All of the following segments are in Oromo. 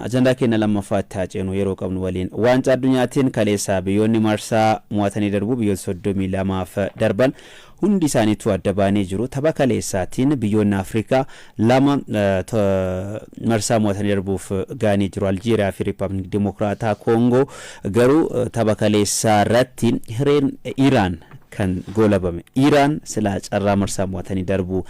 Ajanda keenya lammaffaa ceenu yeroo qabnu waliin waancaa addunyaatiin kaleessa biyyoonni marsaa mo'atanii darbu biyyoota 32 darban hundi isaaniitu adda baanee jiru. Tapha kaleessaatiin biyyoonni Afrikaa lama marsaa mo'atanii darbuuf gaanii jiru. Aljeeriyaa fi Riippaabilikii Dimokiraataa Koongoo garuu tapha kaleessaa irratti hireen Iraan kan goolabame. Iraan sila carraa marsaa mo'atanii darbu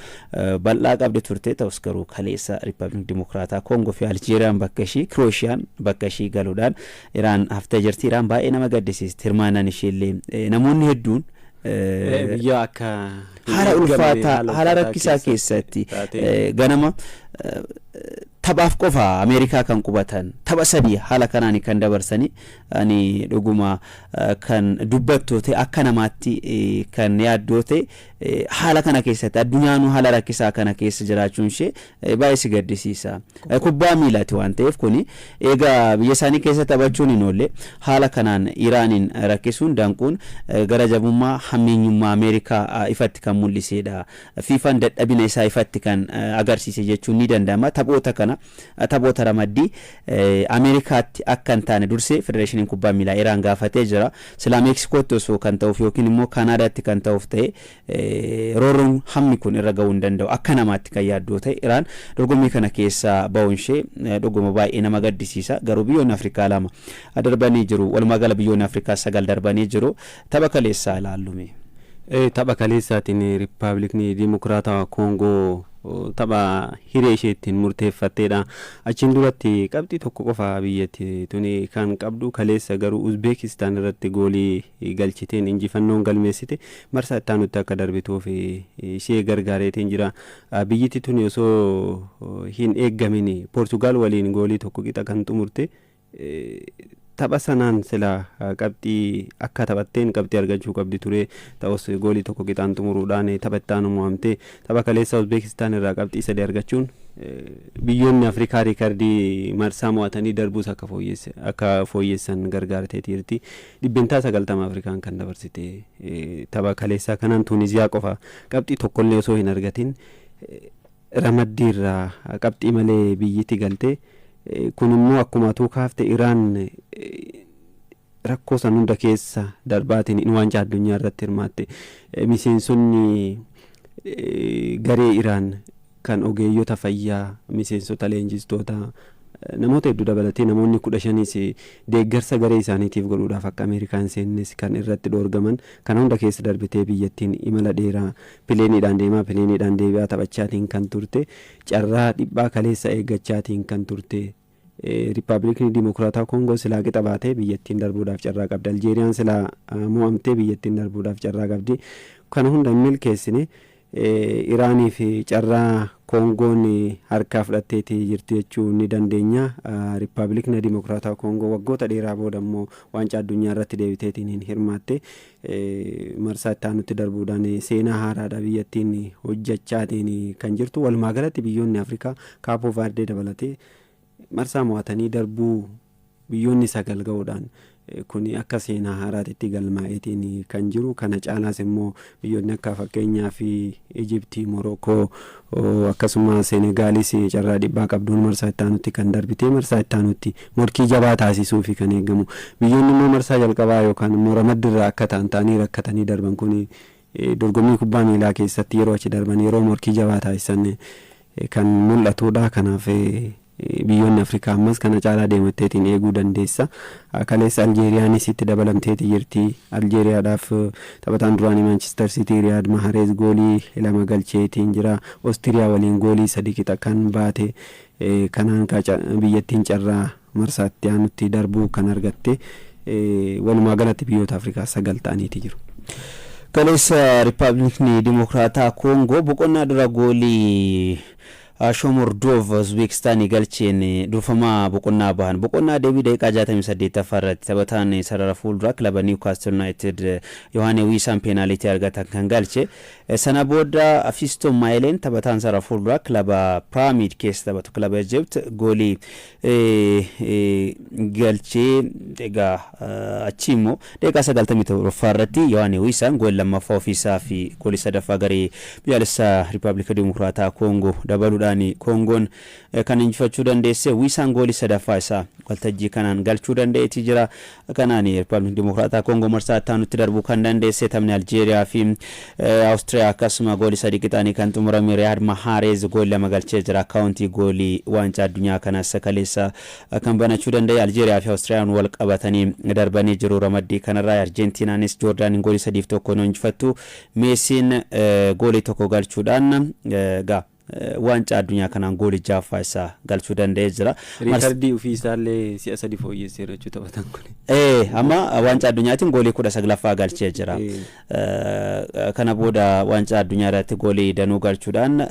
bal'aa qabdi turte ta'us garuu kaleessa Riippaabilikii Dimokiraataa Koongoo fi Aljeeriyaan bakka ishii Kiroosiyaan bakka ishii galuudhaan Iraan haftee jirti. Iraan baay'ee nama gaddisiisti. Hirmaannaan isheellee namoonni hedduun biyya akka haala ulfaataa haala rakkisaa keessatti ganama taphaaf qofa Ameerikaa kan qubatan tapha sadii haala kanaan kan dabarsanii ani dhuguma kan dubbattote akka namaatti kan yaaddoote haala kana keessatti addunyaanu haala rakkisaa kana keessa jiraachuun ishee baay'ee si gaddisiisa. Kubbaa miilaati waan ta'eef kuni egaa biyya isaanii keessa taphachuun hin oolle haala kanaan Iraaniin rakkisuun danquun gara jabummaa hammeenyummaa Ameerikaa ifatti kan mul'isedha. FIFAn dadhabina isaa ifatti kan agarsiise jechuun ni danda'ama. Taphoota kana taphoota ramaddii Ameerikaatti akka hin taane dursee Federeeshiniin Kubbaa Miilaa Iraan gaafatee jira. Sila Meeksikootti osoo kan ta'uuf yookiin immoo Kaanaadaatti kan ta'uuf ta'e rooroon hammi kun irra ga'uu hin danda'u akka namaatti kan yaaddoo ta'e Iraan dorgommii kana keessa ba'uun ishee dhuguma baay'ee nama gaddisiisa. Garuu biyyoonni Afrikaa lama darbanii jiru. Walumaa gala biyyoonni Afrikaa 9 darbanii jiru. Tapha kaleessaa ilaallume. Tapha kaleessaatiin Riippaabilikii Dimokiraataa Koongoo tapha hiree isheettiin murteeffatteedha. Achiin duratti qabxii tokko qofa biyyatti tuni kan qabdu kaleessa garuu Uzbeekistaan irratti goolii galchiteen injifannoon galmeessite marsaa itti aanutti akka darbituuf ishee gargaareetiin jira. Biyyatti tuni osoo hin eeggamin Poortugaal waliin goolii tokko qixa kan xumurte tapha sanaan sila qabxii akka taphatteen qabxii argachuu qabdi ture ta'us goolii tokko qixaan xumuruudhaan taphattaan mo'amte tapha kaleessa Uzbeekistaan irraa qabxii 3 argachuun biyyoonni Afrikaa riikardii marsaa mo'atanii darbuus akka fooyyessan gargaarteetti jirti. Dhibbentaa 90 Afrikaan kan dabarsite tapha kaleessaa kanaan Tuuniziyaa qofa qabxii tokkollee osoo hin argatin ramaddiirraa qabxii malee biyyatti galte. Kun immoo akkuma tuukaafte Iraan rakkoo san hunda keessa darbaatiin waancaa addunyaa irratti hirmaatte. Miseensonni garee Iraan kan ogeeyyota fayyaa, miseensota leenjistoota namoota hedduu dabalatee namoonni 15 deeggarsa garee isaaniitiif godhuudhaaf akka Ameerikaan seennes kan irratti dhoorgaman kana hunda keessa darbitee biyyattiin imala dheeraa pileeniidhaan deemaa pileeniidhaan deebi'aa taphachaatiin kan turte carraa dhiphaa kaleessa eeggachaatiin kan turte. Riippaabilikii Dimokiraataa Koongoo silaa qixa baatee biyyattiin darbuudhaaf carraa qabdi. Aljeeriyaan silaa mo'amtee biyyattiin darbuudhaaf carraa qabdi. Kana hunda milkeessine Iraanii fi carraa Koongoon harkaa fudhatteetii jirti jechuu ni dandeenya. Riippaabilikii Dimokiraataa Koongoo waggoota dheeraa booda immoo waancaa addunyaa irratti deebiteetiin hirmaatte marsaa itti aanutti darbuudhaan seenaa haaraadha biyyattiin hojjechaatiin kan jirtu. Walumaa galatti biyyoonni Afrikaa Kaapoo Vaardee dabalatee marsaa mo'atanii darbuu biyyoonni 9 ga'uudhaan kun akka seenaa haaraatti galmaa'eetiin kan jiru. Kana caalaas immoo biyyoonni akka fakkeenyaa fi Ijiptii, Morookoo akkasuma Seenegaalis carraa dhibbaa qabduun marsaa itti aanutti kan darbitee marsaa itti aanutti morkii jabaa taasisuu fi kan eegamu. Biyyoonni immoo marsaa jalqabaa yookaan immoo ramaddirraa akka ta'anii rakkatanii darban kun dorgommii kubbaa miilaa keessatti yeroo achi darban yeroo morkii jabaa taasisan kan mul'atudha. Kanaaf biyyoonni Afrikaa ammas kana caalaa deematteetiin eeguu dandeessa. Kaleessa Aljeeriyaanis itti dabalamteetii jirti. Aljeeriyaadhaaf taphataan duraanii Manchester City Riyaad Mahrez goolii 2 galcheetiin jira. Oostiriyaa waliin goolii 3 qixa kan baate. Kanaan biyyattiin carraa marsaatti aanutti darbuu kan argatte. Walumaa galatti biyyoota Afrikaa 9 ta'aniiti jiru. Kaleessa Riippaabilikii Dimokiraataa Koongoo boqonnaa dura goolii Shomordov Uzbekistan galcheen durfamaa boqonnaa bahan boqonnaa deebii daqiiqaa 68 irratti taphataan sarara fuuldura kilaba Newcastle United Yohane Wisam penalty argatan kan galche. Sana booda Fiston Mailen taphataan sarara fuuldura kilaba Pyramid keessa taphatu kilaba Egypt goolii galchee achimmoo daqiiqaa 97 irratti Yohane Wisam gool lammaffaa ofiisaa fi goolii sadaffaa garee biyyaalessaa Riippaabilikii Dimokiraataa Koongoo dabaluudhaan gooliidhaan Kongoon kan injifachuu dandeesse. Wiisaan goolii sadaffaa isaa waltajjii kanaan galchuu danda'eeti jira. Kanaan Riippaabilikii Dimokiraataa Kongoo marsaa itti darbuu kan dandeesse. Taphni Aljeeriyaa fi Awustiriyaa akkasuma goolii 3 qixaanii kan xumurame. Riyaad Mahrez goolii 2 galchee jira. Akaawuntii goolii waancaa addunyaa kanaas kaleessa kan banachuu danda'e. Aljeeriyaa fi Awustiriyaan wal qabatanii darbanii jiru. Ramaddii kanarraa Arjentiinaanis Joordaaniin goolii 3-1 injifattu. Meesiin goolii 1 galchuudhaan waancaa addunyaa kanaan goolii 6 isaa galchuu danda'ee jira. Riikardii ofii isaallee si'a 3 fooyyessee jechuu taphatan kun. Amma waancaa addunyaatiin goolii 19ffaa galchee jira. Kana booda waancaa addunyaa irratti goolii danuu galchuudhaan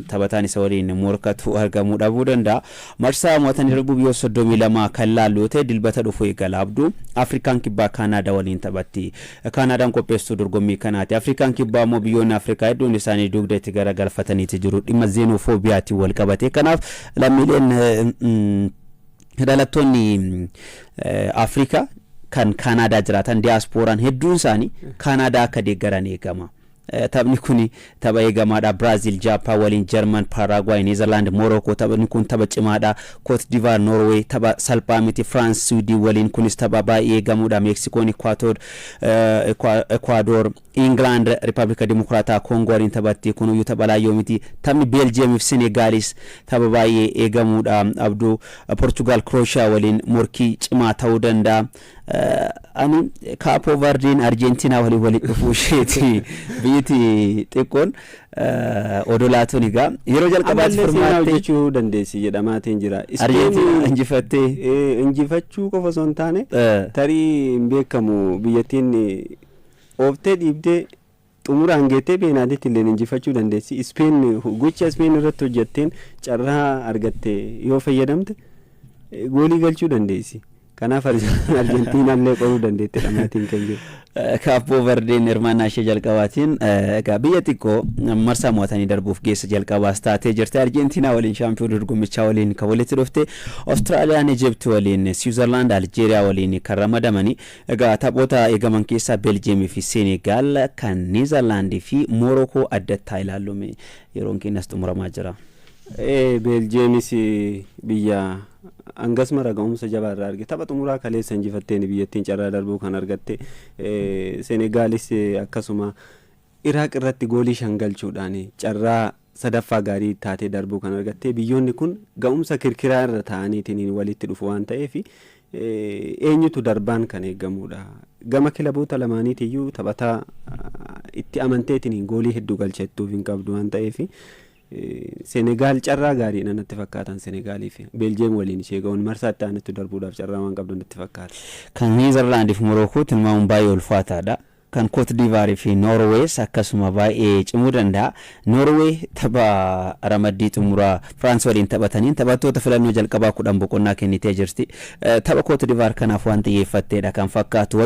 taphataan isa waliin morkatu argamuu dhabuu danda'a. Marsaa mo'atanii darbuu biyya 32 kan laallu ta'e dilbata dhufu eegala. Abduu Afrikaan kibbaa Kaanaadaa waliin taphatti. Kaanaadaan qopheessuu dorgommii kanaati. Afrikaan kibbaa immoo biyyoonni Afrikaa hedduun isaanii dugda itti garagalfataniiti jiru. Dhimma xeenofoobiyaatti wal qabate. Kanaaf lammiileen dhalattoonni Afrikaa kan Kaanaadaa jiraatan diyaaspooraan hedduun isaanii Kaanaadaa akka deeggaran eegama. Taphni kun tapha eegamaadha. Biraazil, Jaapaan waliin, Jarman, Paaraagwaay, Neezerlaand, Moorookoo taphni kun tapha cimaadha. Koot Divaar, Noorweey tapha salphaa miti. Firaans, Suudii waliin kunis tapha baay'ee eegamuudha. Meksikoon, Ekwaador, Ingilaand, Riippaabilika Dimokiraataa Koongoo waliin taphatti kunuyyuu tapha laayyoo miti. Taphni Beeljiyeemiif Senegaalis tapha baay'ee eegamuudha. Abduu Poorchugaal, Krooshiyaa waliin morkii cimaa ta'uu danda'a. Ani Kaapo Verdiin Arjentiinaa waliin dhufuu isheeti biyyatti xiqqoon odolaatuun egaa yeroo jalqabaatti furmaattee jechuu dandeessi jedhamaatiin jira. Arjentiinaa injifattee injifachuu qofa osoo hin taane tarii hin beekamu biyyattiin ooftee dhiibdee xumuraan geettee beenaaditti illee injifachuu dandeessi. Ispeen gocha Ispeen irratti hojjetteen carraa argatte yoo fayyadamte goolii galchuu dandeessi. Kanaaf Arjentiinaan illee qoruu dandeetti dhamaatiin kan jiru. Kaapo Verdeen hirmaannaa ishee jalqabaatiin biyya xiqqoo marsaa mo'atanii darbuuf geessa jalqabaas taatee jirti. Arjentiinaa waliin shaampiyoon dorgommichaa waliin kan walitti dhufte. Awustiraaliyaan Ijipti waliin, Siwiizerlaand Aljeeriyaa waliin kan ramadamanii. Taphoota eegaman keessaa Beeljiyeemii fi Senegaal kan Neezerlaandii fi Moorookoo addattaa ilaallume yeroon keenyas xumuramaa jira. Beeljiyeemis biyya angas mara ga'umsa jabaa irraa arge tapha xumuraa kaleessa injifatteen biyyattiin carraa darbuu kan argatte. Senegaalis akkasuma Iraaq irratti goolii 5 galchuudhaan carraa sadaffaa gaarii taatee darbuu kan argatte. Biyyoonni kun ga'umsa kirkiraa irra ta'aniitiin walitti dhufu waan ta'eef eenyutu darbaan kan eegamudha. Gama kilaboota lamaaniitiyyuu taphataa itti amanteetiin goolii hedduu galchettuuf hin qabdu waan ta'eef Senegaal carraa gaarii natti fakkaatan Senegaalii fi Beeljiyeem waliin ishee ga'uun marsaa itti aanutti darbuudhaaf carraa waan qabdu natti fakkaata. Kan Neezerlaandii fi Moorookoo tilmaamuun baay'ee ulfaataadha. Kan Koot Diivaarii fi Noorwees akkasuma baay'ee cimuu danda'a. Noorwee tapha ramaddii xumuraa Firaans waliin taphataniin taphattoota filannoo jalqabaa 10 boqonnaa kennitee jirti. Tapha Koot Diivaar kanaaf waan xiyyeeffatteedha kan fakkaatu.